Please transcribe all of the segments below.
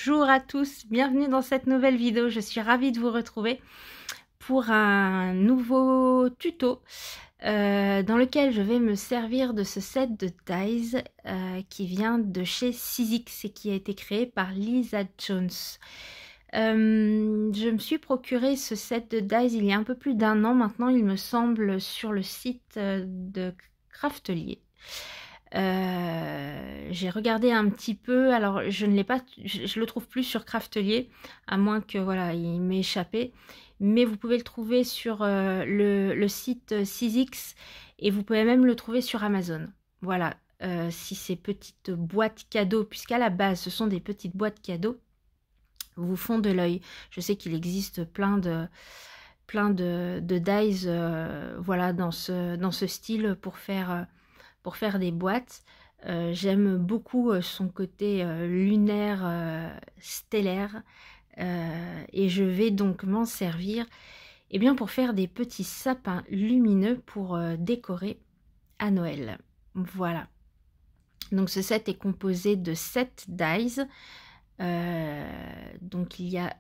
Bonjour à tous, bienvenue dans cette nouvelle vidéo. Je suis ravie de vous retrouver pour un nouveau tuto dans lequel je vais me servir de ce set de dies qui vient de chez Sizzix et qui a été créé par Lisa Jones. Je me suis procuré ce set de dies il y a un peu plus d'un an maintenant, il me semble, sur le site de Craftelier. J'ai regardé un petit peu, alors je ne l'ai pas, je le trouve plus sur Craftelier, à moins que voilà, il m'ait échappé, mais vous pouvez le trouver sur le site Sizzix et vous pouvez même le trouver sur Amazon. Voilà, si ces petites boîtes cadeaux, puisqu'à la base ce sont des petites boîtes cadeaux, vous font de l'œil. Je sais qu'il existe plein de dies voilà, dans ce style pour faire des boîtes. J'aime beaucoup son côté lunaire, stellaire, et je vais donc m'en servir bien, pour faire des petits sapins lumineux pour décorer à Noël. Voilà. Donc ce set est composé de 7 dies. Donc il y a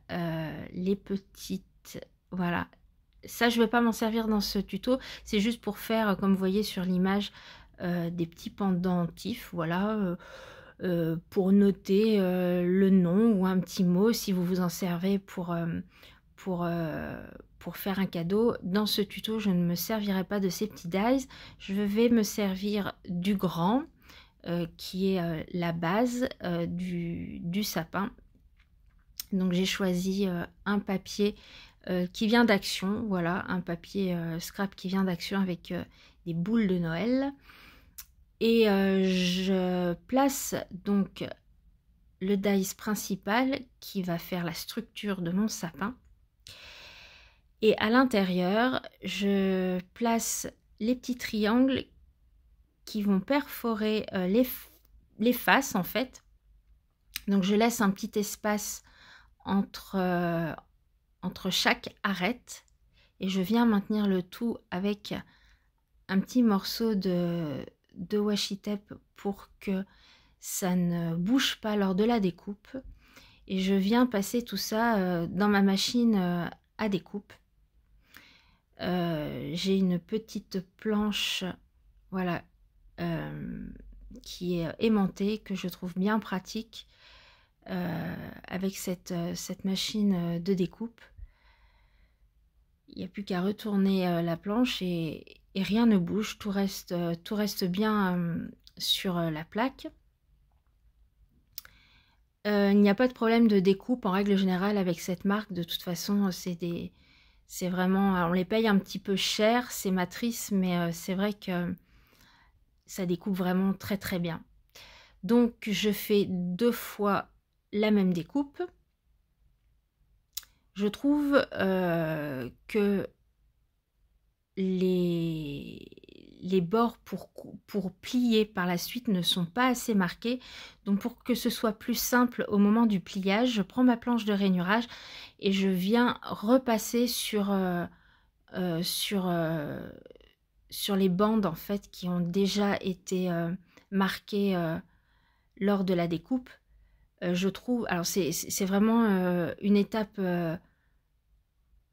les petites... Voilà. Ça, je ne vais pas m'en servir dans ce tuto. C'est juste pour faire, comme vous voyez sur l'image, des petits pendentifs, voilà, pour noter le nom ou un petit mot si vous vous en servez pour faire un cadeau. Dans ce tuto, je ne me servirai pas de ces petits dies. Je vais me servir du grand, qui est la base du sapin. Donc j'ai choisi un papier qui vient d'Action, voilà, un papier scrap qui vient d'Action avec des boules de Noël. Et je place donc le dies principal qui va faire la structure de mon sapin. Et à l'intérieur, je place les petits triangles qui vont perforer les faces en fait. Donc je laisse un petit espace entre chaque arête et je viens maintenir le tout avec un petit morceau de washi tape pour que ça ne bouge pas lors de la découpe, et je viens passer tout ça dans ma machine à découpe. J'ai une petite planche, voilà, qui est aimantée, que je trouve bien pratique avec cette machine de découpe. Il n'y a plus qu'à retourner la planche et rien ne bouge, tout reste bien sur la plaque. Il n'y a pas de problème de découpe en règle générale avec cette marque. De toute façon, c'est vraiment, on les paye un petit peu cher ces matrices, mais c'est vrai que ça découpe vraiment très très bien. Donc je fais 2 fois la même découpe. Je trouve que les bords pour plier par la suite ne sont pas assez marqués. Donc pour que ce soit plus simple au moment du pliage, je prends ma planche de rainurage et je viens repasser sur les bandes en fait qui ont déjà été marquées lors de la découpe. Je trouve, alors c'est vraiment une étape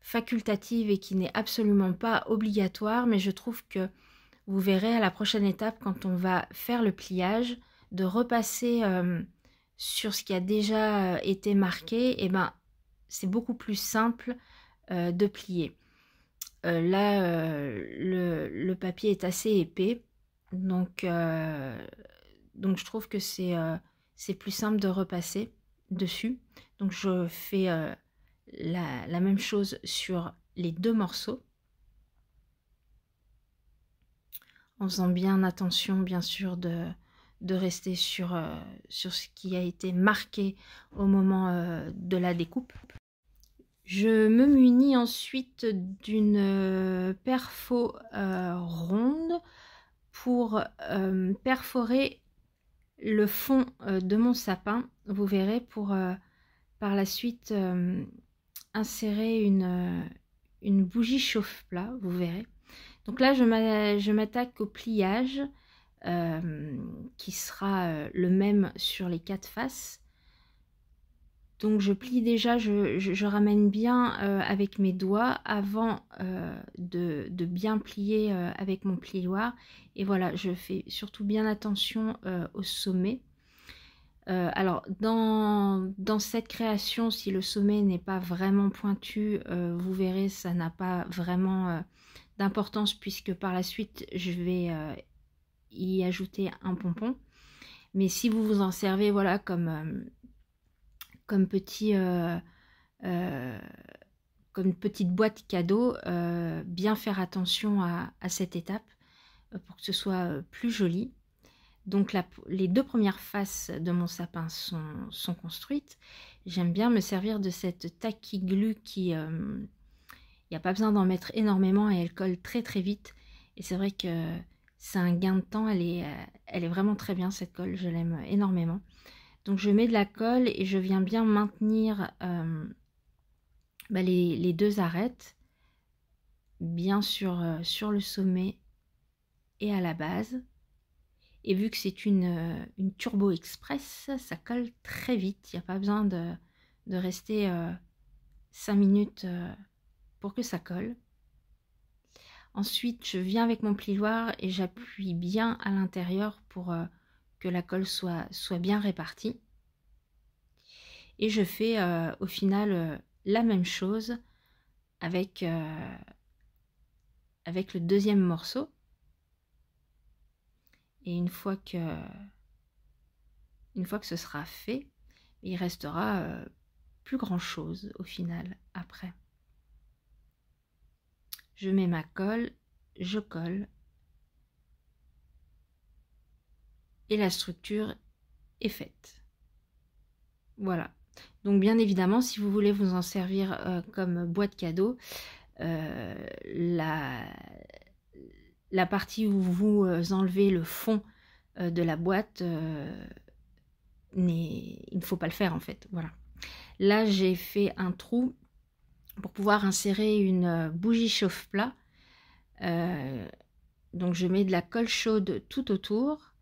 facultative et qui n'est absolument pas obligatoire, mais je trouve que vous verrez à la prochaine étape, quand on va faire le pliage, de repasser sur ce qui a déjà été marqué, et ben c'est beaucoup plus simple de plier. Là, le papier est assez épais, donc je trouve que c'est plus simple de repasser dessus. Donc je fais la même chose sur les 2 morceaux, en faisant bien attention bien sûr de rester sur ce qui a été marqué au moment de la découpe. Je me munis ensuite d'une perfo ronde pour perforer le fond de mon sapin. Vous verrez, pour par la suite insérer une bougie chauffe-plat, vous verrez. Donc là, je m'attaque au pliage qui sera le même sur les 4 faces. Donc je plie déjà, je ramène bien avec mes doigts avant de bien plier avec mon plioir. Et voilà, je fais surtout bien attention au sommet. Alors dans cette création, si le sommet n'est pas vraiment pointu, vous verrez, ça n'a pas vraiment d'importance, puisque par la suite je vais y ajouter un pompon. Mais si vous vous en servez, voilà, comme petit comme petite boîte cadeau, bien faire attention à cette étape pour que ce soit plus joli. Donc les 2 premières faces de mon sapin sont construites. J'aime bien me servir de cette tacky glue qui, il n'y a pas besoin d'en mettre énormément et elle colle très très vite. Et c'est vrai que c'est un gain de temps, elle est vraiment très bien cette colle, je l'aime énormément. Donc je mets de la colle et je viens bien maintenir les 2 arêtes bien sur le sommet et à la base. Et vu que c'est une Turbo Express, ça colle très vite. Il n'y a pas besoin de rester 5 minutes pour que ça colle. Ensuite, je viens avec mon plioir et j'appuie bien à l'intérieur pour que la colle soit bien répartie. Et je fais au final la même chose avec le deuxième morceau. Et une fois que ce sera fait, il restera plus grand chose au final après. Je mets ma colle, je colle et la structure est faite. Voilà. Donc bien évidemment, si vous voulez vous en servir comme boîte cadeau, la partie où vous enlevez le fond de la boîte, il ne faut pas le faire en fait. Voilà. Là, j'ai fait un trou pour pouvoir insérer une bougie chauffe-plat. Donc je mets de la colle chaude tout autour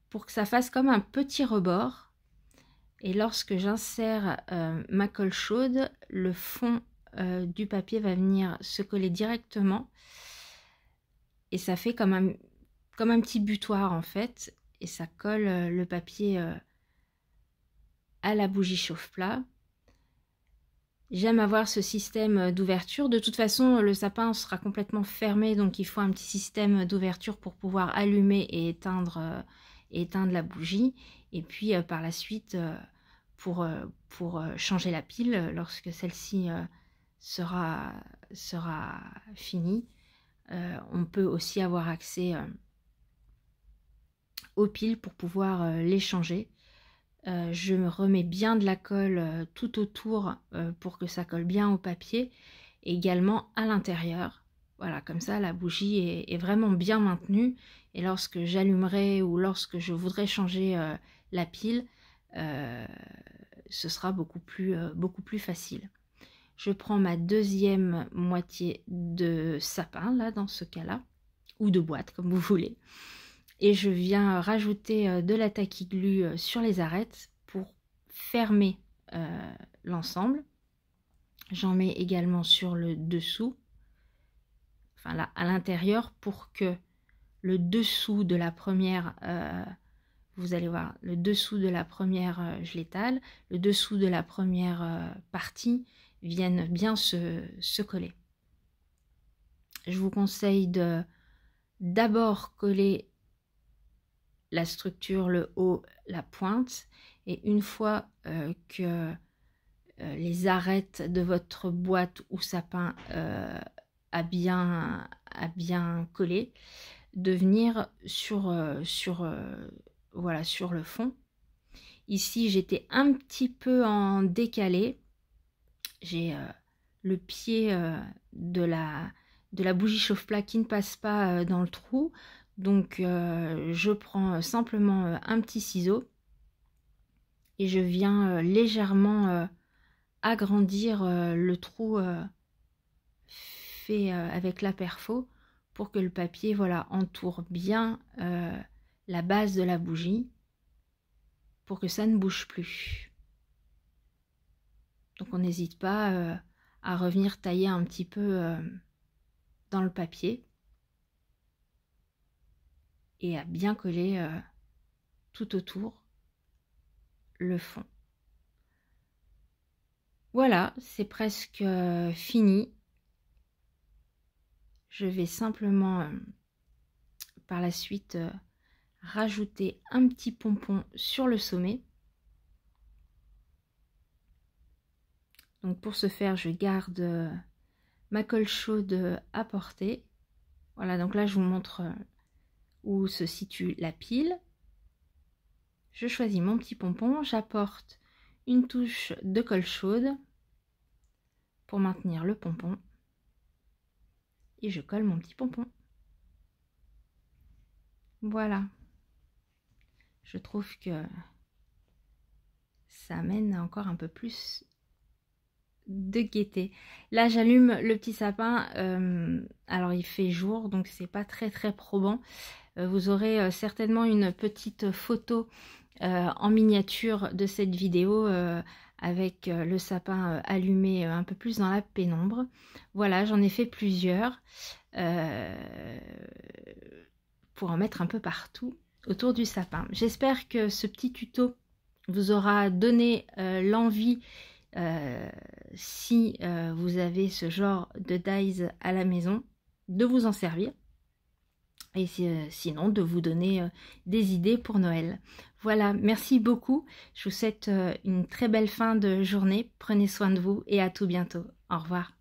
pour que ça fasse comme un petit rebord. Et lorsque j'insère ma colle chaude, le fond du papier va venir se coller directement. Et ça fait comme un petit butoir en fait. Et ça colle le papier à la bougie chauffe-plat. J'aime avoir ce système d'ouverture. De toute façon, le sapin sera complètement fermé, donc il faut un petit système d'ouverture pour pouvoir allumer et éteindre la bougie. Et puis par la suite, pour changer la pile, lorsque celle-ci sera finie, on peut aussi avoir accès aux piles pour pouvoir les changer. Je me remets bien de la colle tout autour pour que ça colle bien au papier, et également à l'intérieur. Voilà, comme ça la bougie est vraiment bien maintenue, et lorsque j'allumerai ou lorsque je voudrais changer la pile, ce sera beaucoup plus facile. Je prends ma deuxième moitié de sapin, là dans ce cas-là, ou de boîte comme vous voulez. Et je viens rajouter de la tacky glue sur les arêtes pour fermer l'ensemble. J'en mets également sur le dessous, enfin là à l'intérieur, pour que le dessous de la première, vous allez voir, le dessous de la première, je l'étale, le dessous de la première partie vienne bien se coller. Je vous conseille d'abord coller la structure, le haut, la pointe, et une fois que les arêtes de votre boîte ou sapin a bien collé, de venir voilà, sur le fond. Ici j'étais un petit peu en décalé, j'ai le pied de la bougie chauffe-plat qui ne passe pas dans le trou. Donc je prends simplement un petit ciseau et je viens légèrement agrandir le trou fait avec la perfo pour que le papier, voilà, entoure bien la base de la bougie pour que ça ne bouge plus. Donc on n'hésite pas à revenir tailler un petit peu dans le papier et à bien coller tout autour le fond. Voilà, c'est presque fini. Je vais simplement par la suite rajouter un petit pompon sur le sommet. Donc pour ce faire, je garde ma colle chaude à portée. Voilà, donc là je vous montre où se situe la pile. Je choisis mon petit pompon, j'apporte une touche de colle chaude pour maintenir le pompon et je colle mon petit pompon. Voilà. Je trouve que ça amène encore un peu plus de gaieté. Là j'allume le petit sapin, alors il fait jour donc c'est pas très probant. Vous aurez certainement une petite photo en miniature de cette vidéo avec le sapin allumé un peu plus dans la pénombre. Voilà, j'en ai fait plusieurs pour en mettre un peu partout autour du sapin. J'espère que ce petit tuto vous aura donné l'envie, si vous avez ce genre de dies à la maison, de vous en servir. Et sinon, de vous donner des idées pour Noël. Voilà, merci beaucoup. Je vous souhaite une très belle fin de journée. Prenez soin de vous et à tout bientôt. Au revoir.